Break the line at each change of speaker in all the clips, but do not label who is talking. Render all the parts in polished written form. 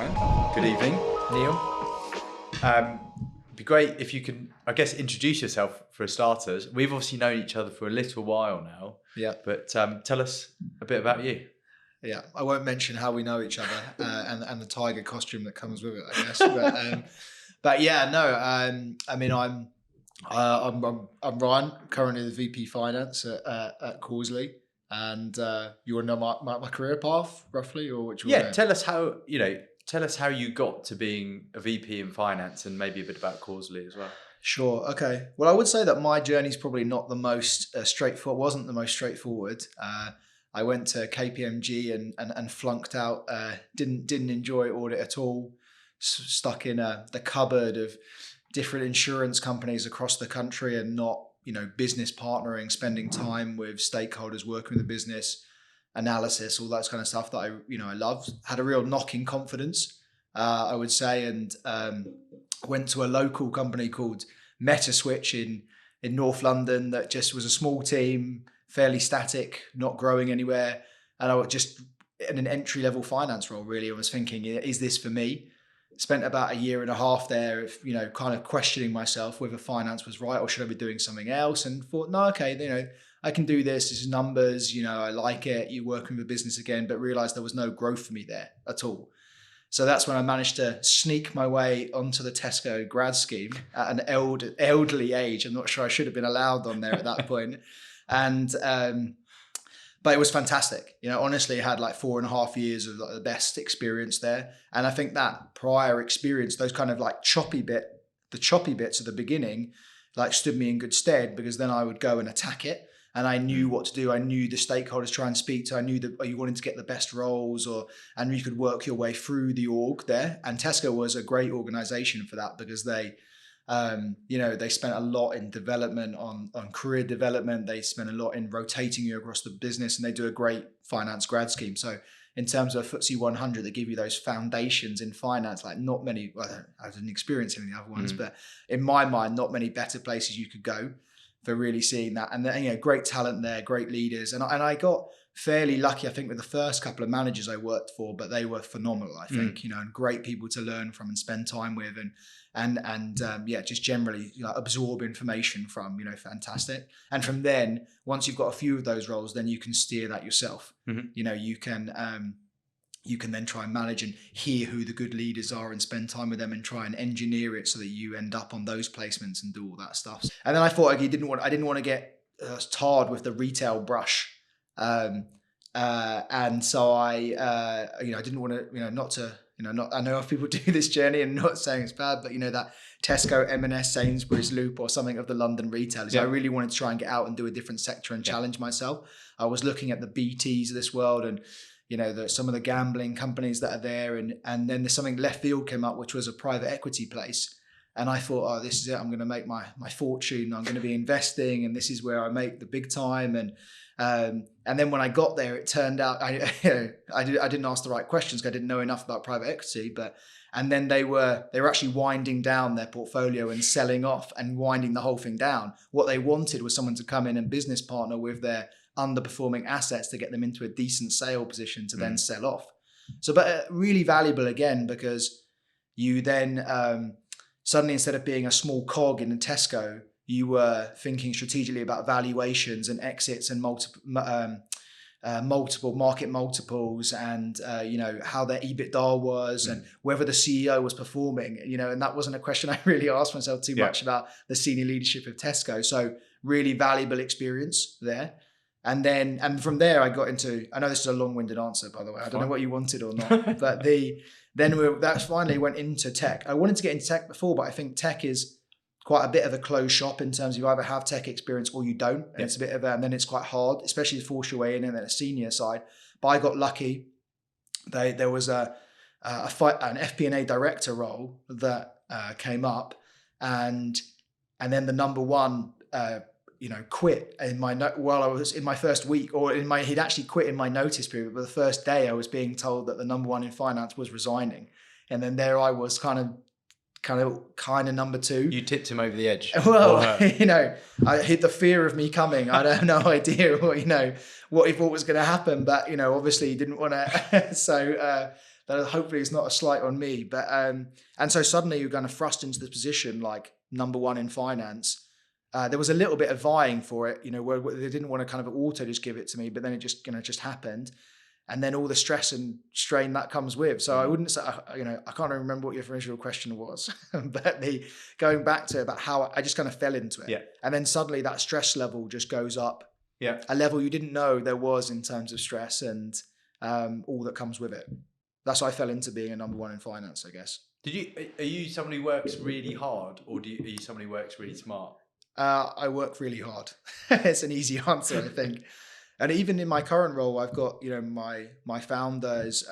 Ryan. Good evening, Neil. It'd be great if you can, I guess, introduce yourself for starters. We've obviously known each other for a little while now.
Yeah.
But tell us a bit about you.
Yeah, I won't mention how we know each other and the tiger costume that comes with it, I guess. But yeah, no. I mean, I'm Ryan, currently the VP Finance at Causaly, and you want to know my career path roughly, or which?
Yeah, tell us how you got to being a VP in finance, and maybe a bit about Causaly as well.
Sure. Okay. Well, I would say that my journey is probably not the most straightforward. Wasn't the most straightforward. I went to KPMG and flunked out. Didn't enjoy audit at all. Stuck in the cupboard of different insurance companies across the country and not, business partnering, spending time with stakeholders, working with the business, analysis, all that kind of stuff that I loved. Had a real knock in confidence, I would say, and went to a local company called MetaSwitch in North London that just was a small team, fairly static, not growing anywhere. And I was just in an entry-level finance role, really. I was thinking, is this for me? Spent about a year and a half there, kind of questioning myself whether finance was right or should I be doing something else, and thought, no, okay, I can do this. This is numbers, I like it. You're working with a business again, but realized there was no growth for me there at all. So that's when I managed to sneak my way onto the Tesco grad scheme at an elderly age. I'm not sure I should have been allowed on there at that point. And, but it was fantastic. Honestly, I had like 4.5 years of the best experience there. And I think that prior experience, those kind of like the choppy bits at the beginning, like stood me in good stead, because then I would go and attack it. And I knew what to do. I knew the stakeholders to try and speak to. I knew that you wanted to get the best roles, and you could work your way through the org there. And Tesco was a great organization for that, because they spent a lot in development, on career development. They spent a lot in rotating you across the business, and they do a great finance grad scheme. So in terms of FTSE 100, they give you those foundations in finance, like not many, well, I didn't experience any of the other ones, but in my mind, not many better places you could go for really seeing that. And then, great talent there, great leaders. And I got fairly lucky, I think, with the first couple of managers I worked for, but they were phenomenal, I think, and great people to learn from and spend time with, and just generally absorb information from, fantastic. And from then, once you've got a few of those roles, then you can steer that yourself. You can then try and manage and hear who the good leaders are and spend time with them and try and engineer it so that you end up on those placements and do all that stuff. And then I thought I didn't want to get tarred with the retail brush. And so I didn't want to, I know if people do this journey, and not saying it's bad, but that Tesco, M&S, Sainsbury's loop or something of the London retailers. Yeah. I really wanted to try and get out and do a different sector and challenge myself. I was looking at the BTs of this world, and some of the gambling companies that are there, and then there's something left field came up, which was a private equity place. And I thought, oh, this is it. I'm going to make my fortune. I'm going to be investing, and this is where I make the big time. And then when I got there, it turned out I didn't ask the right questions, because I didn't know enough about private equity. And then they were actually winding down their portfolio and selling off and winding the whole thing down. What they wanted was someone to come in and business partner with their underperforming assets to get them into a decent sale position to then sell off. So, but really valuable again, because you then suddenly, instead of being a small cog in a Tesco, you were thinking strategically about valuations and exits and multiple market multiples, and how their EBITDA was, and whether the CEO was performing. And that wasn't a question I really asked myself too much about the senior leadership of Tesco. So really valuable experience there. And from there I got into, I know this is a long-winded answer, by the way, I don't know what you wanted or not, but that finally went into tech. I wanted to get into tech before, but I think tech is quite a bit of a closed shop in terms of you either have tech experience or you don't. And it's a bit of and then it's quite hard, especially to force your way in, and then a senior side. But I got lucky. There was an FP&A director role that came up, and then the number one quit while I was in my first week, he'd actually quit in my notice period. But the first day I was being told that the number one in finance was resigning. And then there I was kind of number two.
You tipped him over the edge.
Well, I hit the fear of me coming. I had no idea what he thought was going to happen, but obviously he didn't want to. So that hopefully is not a slight on me. But and so suddenly you're kind of thrust into this position like number one in finance. There was a little bit of vying for it, where they didn't want to kind of auto just give it to me, but then it just happened. And then all the stress and strain that comes with. So I wouldn't say, I can't remember what your original question was, but going back to about how I just kind of fell into it.
Yeah.
And then suddenly that stress level just goes up.
Yeah.
A level you didn't know there was in terms of stress and all that comes with it. That's why I fell into being a number one in finance, I guess.
Are you somebody who works really hard, or are you somebody who works really smart?
I work really hard. It's an easy answer, I think. And even in my current role, I've got, my founder is,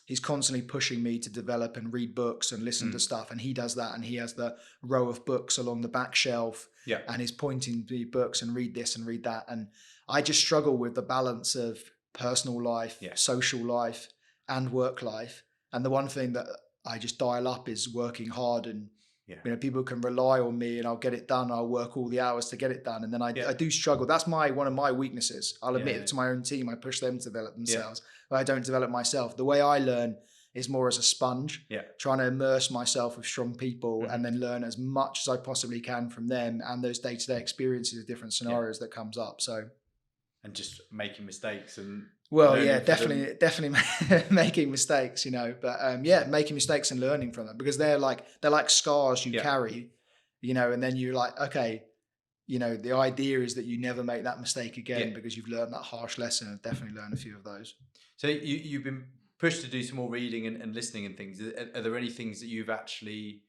he's constantly pushing me to develop and read books and listen to stuff. And he does that. And he has the row of books along the back shelf.
Yeah.
And he's pointing to books and read this and read that. And I just struggle with the balance of personal life, social life, and work life. And the one thing that I just dial up is working hard, and people can rely on me and I'll get it done. I'll work all the hours to get it done. And then I do struggle. That's one of my weaknesses. I'll admit it to my own team. I push them to develop themselves, but I don't develop myself. The way I learn is more as a sponge, trying to immerse myself with strong people and then learn as much as I possibly can from them and those day-to-day experiences of different scenarios that comes up. So,
and just making mistakes and
definitely making mistakes, but making mistakes and learning from them, because they're like scars you carry, and then you're like, okay, the idea is that you never make that mistake again because you've learned that harsh lesson. I've definitely learned a few of those.
So you've been pushed to do some more reading and listening and things. Are there any things that you've actually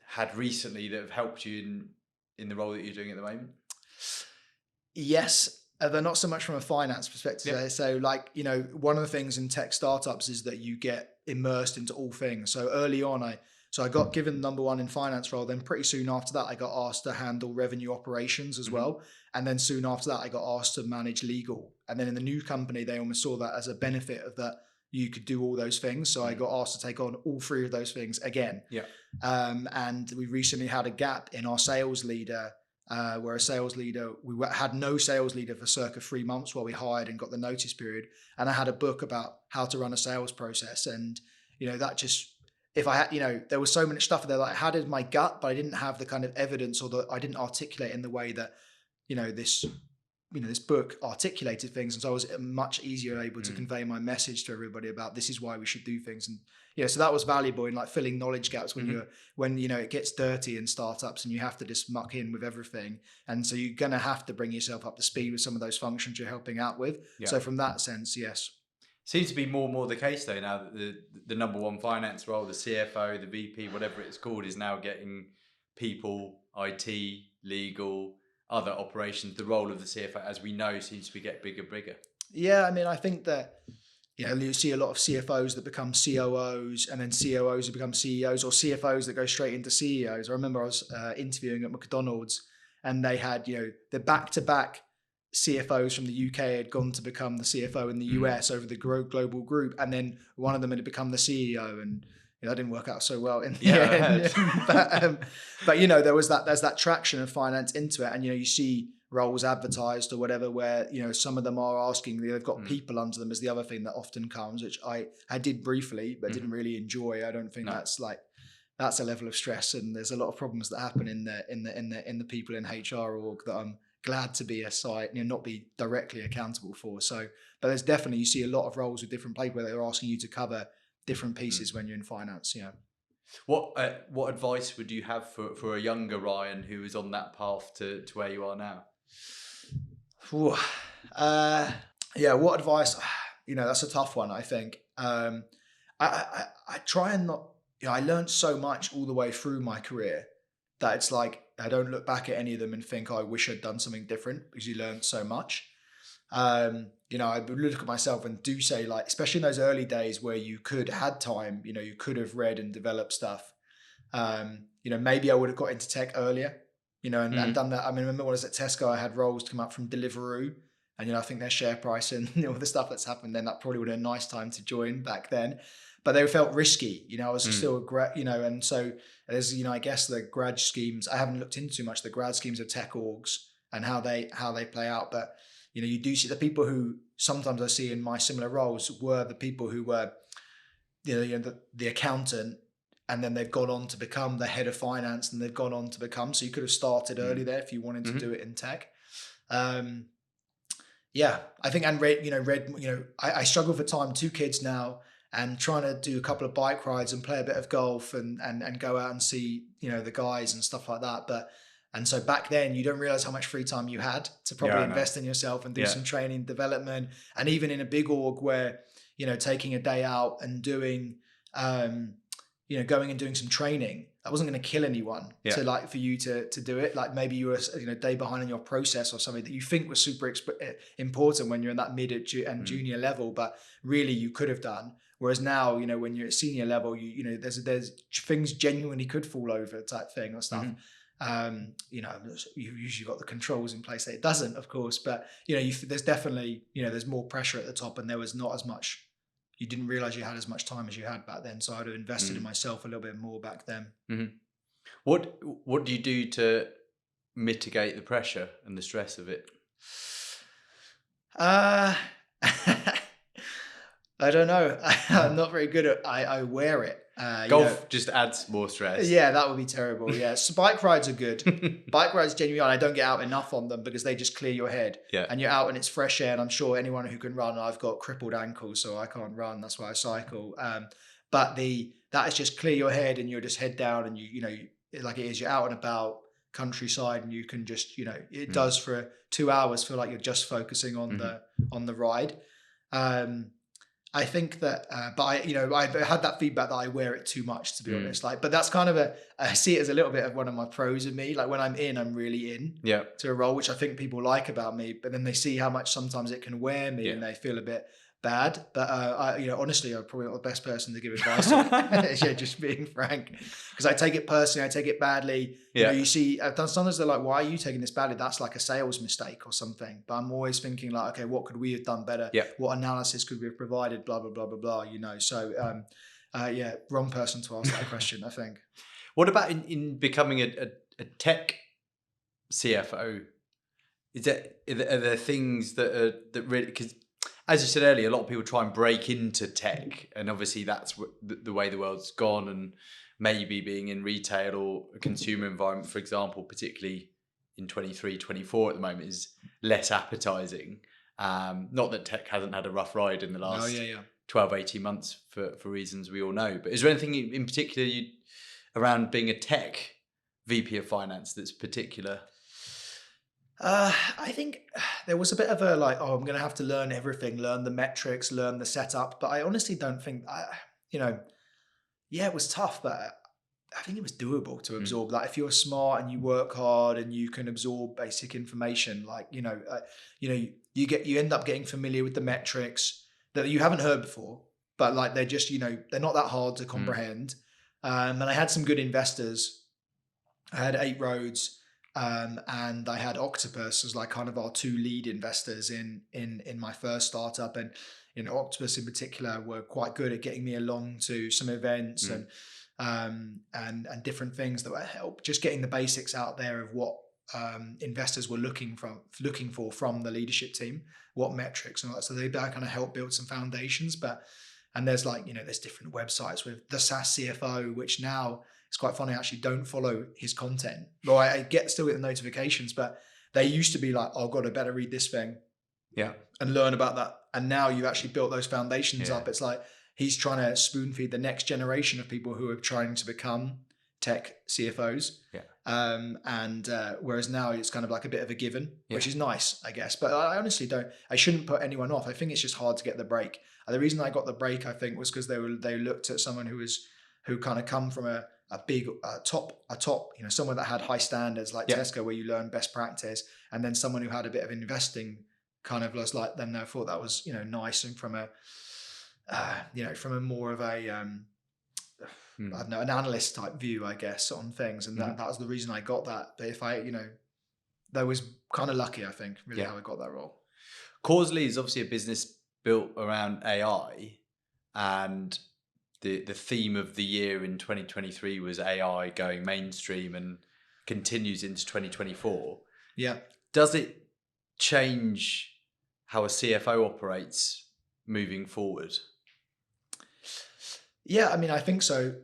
had recently that have helped you in the role that you're doing at the moment?
Yes. They're not so much from a finance perspective. So one of the things in tech startups is that you get immersed into all things. So early on, I got given number one in finance role. Then pretty soon after that, I got asked to handle revenue operations as well. And then soon after that, I got asked to manage legal. And then in the new company, they almost saw that as a benefit of that you could do all those things. So I got asked to take on all three of those things again. Yeah. And we recently had a gap in our sales leader, where a sales leader, we had no sales leader for circa 3 months while we hired and got the notice period. And I had a book about how to run a sales process. And, that just, if I had, there was so much stuff there that I had in my gut, but I didn't have the kind of evidence, or I didn't articulate in the way that, this book articulated things. And so I was much easier able to convey my message to everybody about this is why we should do things. And so that was valuable in like filling knowledge gaps when it gets dirty in startups and you have to just muck in with everything. And so you're going to have to bring yourself up to speed with some of those functions you're helping out with. Yeah. So from that sense, yes.
Seems to be more and more the case though now that the number one finance role, the CFO, the VP, whatever it's called, is now getting people, IT, legal, other operations. The role of the CFO, as we know, seems to be getting bigger. Yeah,
I mean, I think that you see a lot of CFOs that become COOs, and then COOs who become CEOs, or CFOs that go straight into CEOs. I remember I was interviewing at McDonald's, and they had the back-to-back CFOs from the UK had gone to become the CFO in the US over the global group, and then one of them had become the CEO, and that didn't work out so well in the end. But there's that traction of finance into it, and you see roles advertised or whatever where some of them are asking, they've got people under them, is the other thing that often comes, which I did briefly but didn't really enjoy. I don't think that's a level of stress, and there's a lot of problems that happen in the people in HR org that I'm glad to be not be directly accountable for. So, but there's definitely, you see a lot of roles with different people where they're asking you to cover different pieces when you're in finance.
What advice would you have for a younger Ryan who is on that path to where you are now?
What advice? That's a tough one, I think. I try and not, I learned so much all the way through my career that it's like, I don't look back at any of them and think, I wish I'd done something different, because you learned so much. I look at myself and do say, especially in those early days where you had time, you could have read and developed stuff. Maybe I would have got into tech earlier, and done that. I mean, I remember when I was at Tesco, I had roles come up from Deliveroo, and, I think their share price and all the stuff that's happened then, that probably would have been a nice time to join back then. But they felt risky, I was still a grad, and so there's, I guess the grad schemes, I haven't looked into too much the grad schemes of tech orgs and how they play out. But, you do see the people who sometimes I see in my similar roles were the people who were the accountant, and then they've gone on to become the head of finance, and they've gone on to become. So you could have started early there if you wanted to do it in tech. Yeah, I think, and I struggle for time, 2 kids now, and trying to do a couple of bike rides and play a bit of golf and go out and see, the guys and stuff like that. And so back then you don't realize how much free time you had to probably invest in yourself and do some training development. And even in a big org where, taking a day out and doing, going and doing some training, that wasn't going to kill anyone for you to do it. Like maybe you were a day behind in your process or something that you think was super important when you're in that mid and junior level, but really you could have done. Whereas now, when you're at senior level, there's things genuinely could fall over type thing or stuff. You've usually got the controls in place that it doesn't, of course, but there's definitely, there's more pressure at the top, and there was not as much. You didn't realize you had as much time as you had back then. So I'd have invested in myself a little bit more back then.
What do you do to mitigate the pressure and the stress of it?
I don't know. I'm not very good at. I wear it.
Golf just adds more stress.
Yeah, that would be terrible. Yeah, so bike rides are good. Bike rides genuinely, I don't get out enough on them because they just clear your head.
Yeah,
and you're out and it's fresh air. And I'm sure anyone who can run. I've got crippled ankles, so I can't run. That's why I cycle. But that is just clear your head, and you're just head down, and like it is. You're out and about countryside, and you can just it does for 2 hours feel like you're just focusing on the ride. I think that, but I've had that feedback that I wear it too much, to be honest. But that's kind of I see it as a little bit of one of my pros of me. Like when I'm really in to a role, which I think people like about me, but then they see how much sometimes it can wear me and they feel a bit bad. But honestly, I'm probably not the best person to give advice to. Just being frank, because I take it personally, I take it badly. You see, sometimes they're like, "Why are you taking this badly?" That's like a sales mistake or something. But I'm always thinking like, "Okay, what could we have done better? What analysis could we have provided? Blah blah blah blah blah." So, wrong person to ask that question, I think.
What about in becoming a tech CFO? Are there things that really, because as you said earlier, a lot of people try and break into tech, and obviously that's the way the world's gone. And maybe being in retail or a consumer environment, for example, particularly in 23, 24 at the moment, is less appetizing. Not that tech hasn't had a rough ride in the last 12, 18 months for reasons we all know. But is there anything in particular around being a tech VP of finance that's particular?
I think there was a bit of a I'm going to have to learn everything, learn the metrics, learn the setup. But I honestly don't think, it was tough, but I think it was doable to absorb. Like if you're smart and you work hard and you can absorb basic information, you end up getting familiar with the metrics that you haven't heard before, but like they're just, they're not that hard to comprehend. And I had some good investors. I had 8 Roads. And I had Octopus as like kind of our 2 lead investors in my first startup, and Octopus in particular were quite good at getting me along to some events and different things that would help just getting the basics out there of what investors were looking for from the leadership team, what metrics and all that. So they kind of help build some foundations. And there's there's different websites with the SaaS CFO, which now. It's quite funny. I actually don't follow his content. Well, I still get the notifications, but they used to be like, "Oh God, I better read this thing, and learn about that." And now you've actually built those foundations up. It's like he's trying to spoon feed the next generation of people who are trying to become tech CFOs. Whereas now it's kind of like a bit of a given, which is nice, I guess. But I honestly don't. I shouldn't put anyone off. I think it's just hard to get the break. And the reason I got the break, I think, was because they looked at someone who kind of come from a big top, someone that had high standards like Tesco, where you learn best practice, and then someone who had a bit of investing kind of was like, then I thought that was, nice. And from from a more of a, I don't know, an analyst type view, I guess, on things. And that was the reason I got that. But if I, that was kind of lucky, I think, really how I got that role.
Causaly is obviously a business built around AI, and the theme of the year in 2023 was AI going mainstream and continues into 2024.
Yeah.
Does it change how a CFO operates moving forward?
Yeah, I mean, I think so.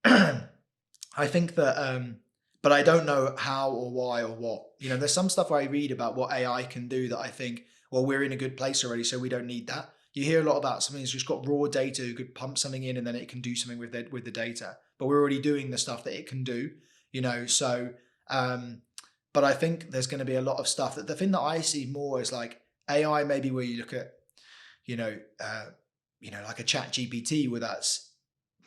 I think that, but I don't know how or why or what. There's some stuff I read about what AI can do that I think, well, we're in a good place already, so we don't need that. You hear a lot about something that's just got raw data, who could pump something in and then it can do something with the data. But we're already doing the stuff that it can do, So, but I think there's going to be a lot of stuff that the thing that I see more is like AI, maybe where you look at, you know, uh, like a chat GPT where that's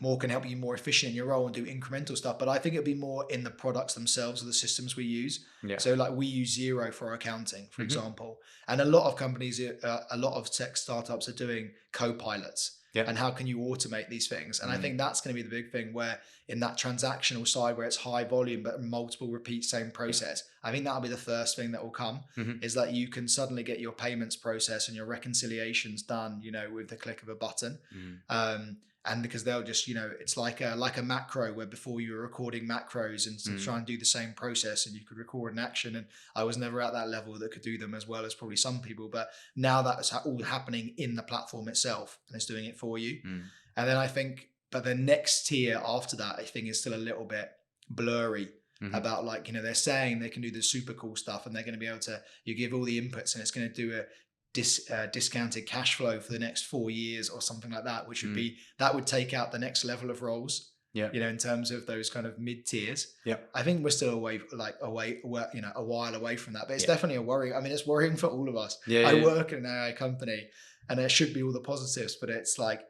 more can help you more efficient in your role and do incremental stuff. But I think it'd be more in the products themselves or the systems we use.
Yeah.
So like we use Xero for our accounting, for
Mhm.
example, and a lot of companies, a lot of tech startups are doing co-pilots.
Yeah.
And how can you automate these things? And I
Mm.
think that's going to be the big thing where in that transactional side where it's high volume but multiple repeat same process, I think that'll be the first thing that will come
Mhm.
is that you can suddenly get your payments process and your reconciliations done, with the click of a button.
Mm.
And because they'll just, it's like a macro where before you were recording macros and to try and do the same process and you could record an action. And I was never at that level that could do them as well as probably some people. But now that's all happening in the platform itself and it's doing it for you.
Mm.
And then I think, but the next tier after that, I think is still a little bit blurry.
Mhm.
About like, they're saying they can do the super cool stuff and they're going to be able to, you give all the inputs and it's going to do a discounted cash flow for the next 4 years or something like that, which would be, that would take out the next level of roles.
Yeah.
In terms of those kind of mid tiers.
Yeah.
I think we're still a while away from that, but it's definitely a worry. I mean, it's worrying for all of us. I work in an AI company and there should be all the positives, but it's like,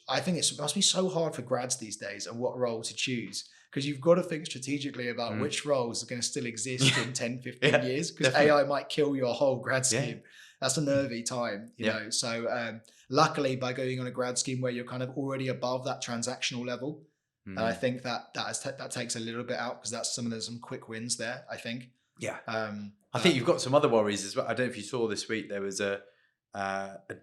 I think it must be so hard for grads these days and what role to choose. Because you've got to think strategically about which roles are going to still exist in 10, 15 years. Because AI might kill your whole grad scheme. That's a nervy time, know. So luckily, by going on a grad scheme where you're kind of already above that transactional level, I think that takes a little bit out because that's some quick wins there, I think.
Yeah. I think you've got some other worries as well. I don't know if you saw this week, there was a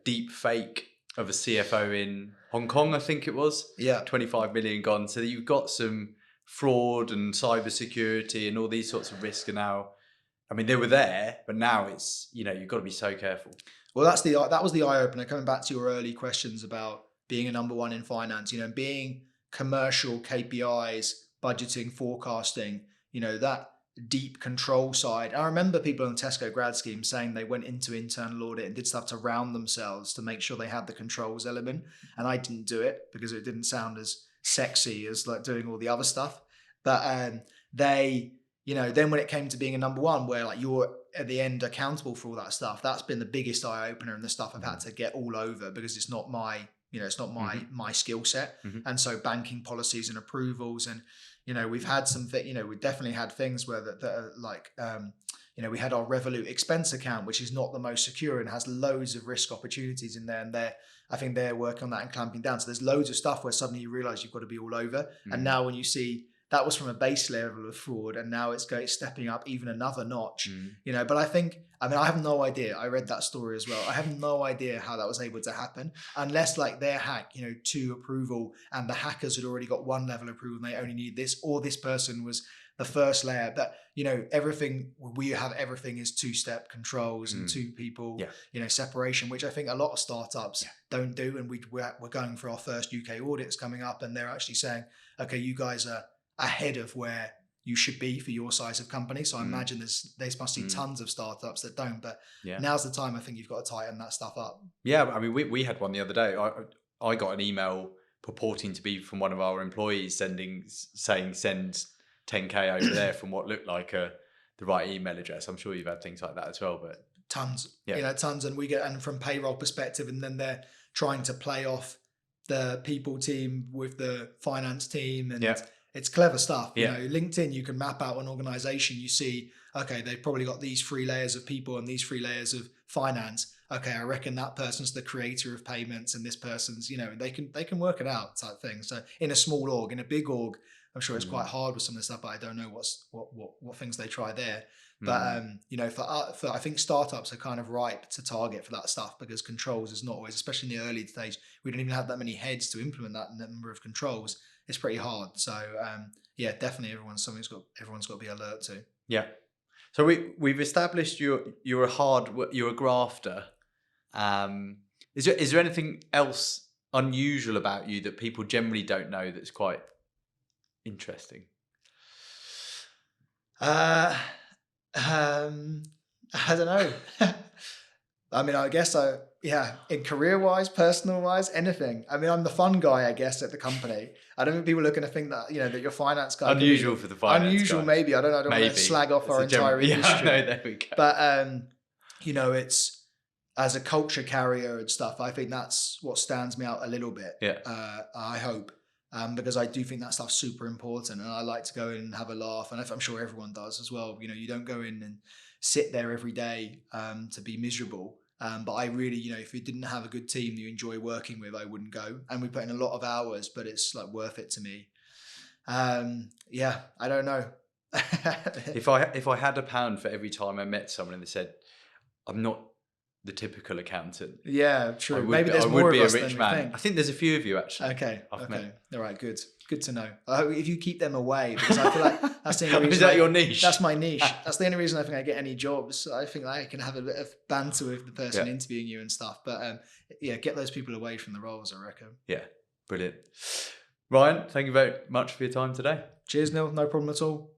deep fake of a CFO in Hong Kong, I think it was.
Yeah.
25 million gone. So you've got some fraud and cybersecurity and all these sorts of risks are now, I mean, they were there, but now it's, you've got to be so careful.
Well, that was the eye opener. Coming back to your early questions about being a number one in finance, being commercial KPIs, budgeting, forecasting, that deep control side. I remember people on the Tesco grad scheme saying they went into internal audit and did stuff to round themselves to make sure they had the controls element. And I didn't do it because it didn't sound as sexy as like doing all the other stuff. But they, then when it came to being a number one, where like you're at the end accountable for all that stuff, that's been the biggest eye opener and the stuff I've had to get all over because it's not my, it's not my skill set. And so banking policies and approvals and, we've had we definitely had things where that are like, we had our Revolut expense account, which is not the most secure and has loads of risk opportunities in there. And I think they're working on that and clamping down. So there's loads of stuff where suddenly you realize you've got to be all over. And now when you see that was from a base level of fraud and now it's stepping up even another notch, but I have no idea. I read that story as well. I have no idea how that was able to happen unless like their hack, to approval and the hackers had already got one level of approval and they only need this, or this person was the first layer. But everything is two-step controls and two people, separation, which I think a lot of startups don't do. And we're going for our first UK audits coming up and they're actually saying, okay, you guys are ahead of where you should be for your size of company. So I imagine there must be tons of startups that don't, but now's the time I think you've got to tighten that stuff up.
Yeah. I mean, we had one the other day. I got an email purporting to be from one of our employees saying send 10K over there from what looked like the right email address. I'm sure you've had things like that as well, but
tons, tons. And and from payroll perspective, and then they're trying to play off the people team with the finance team and it's clever stuff. LinkedIn, you can map out an organization. You see, okay, they've probably got these 3 layers of people and these 3 layers of finance. Okay, I reckon that person's the creator of payments and this person's, they can work it out type thing. So in a small org, in a big org, I'm sure it's quite hard with some of the stuff, but I don't know what things they try there. But for I think startups are kind of ripe to target for that stuff because controls is not always, especially in the early stage, we don't even have that many heads to implement that number of controls. It's pretty hard. So definitely everyone's got to be alert to.
Yeah. So we've established you're a grafter. Is there anything else unusual about you that people generally don't know that's quite interesting?
I don't know. I mean, I guess in career-wise, personal-wise, anything. I mean, I'm the fun guy, I guess, at the company. I don't think people are going to think that, that your finance guy.
Unusual for the finance
unusual,
guy.
maybe. I don't want to slag off our entire industry.
Yeah, no, there we go.
But, it's as a culture carrier and stuff, I think that's what stands me out a little bit.
Yeah.
I hope. Because I do think that stuff's super important, and I like to go in and have a laugh, and I'm sure everyone does as well. You don't go in and sit there every day to be miserable. But I really, if you didn't have a good team that you enjoy working with, I wouldn't go. And we put in a lot of hours, but it's like worth it to me. I don't know.
If I had £1 for every time I met someone and they said, I'm not the typical accountant.
Yeah, true. Maybe there's more of us than we think.
I think there's a few of you actually.
Okay. All right, good to know. I hope if you keep them away, because I feel like that's the only reason.
Is that your niche?
That's my niche. That's the only reason I think I get any jobs. I think I can have a bit of banter with the person interviewing you and stuff. But get those people away from the roles, I reckon.
Yeah, brilliant. Ryan, thank you very much for your time today.
Cheers, Neil. No problem at all.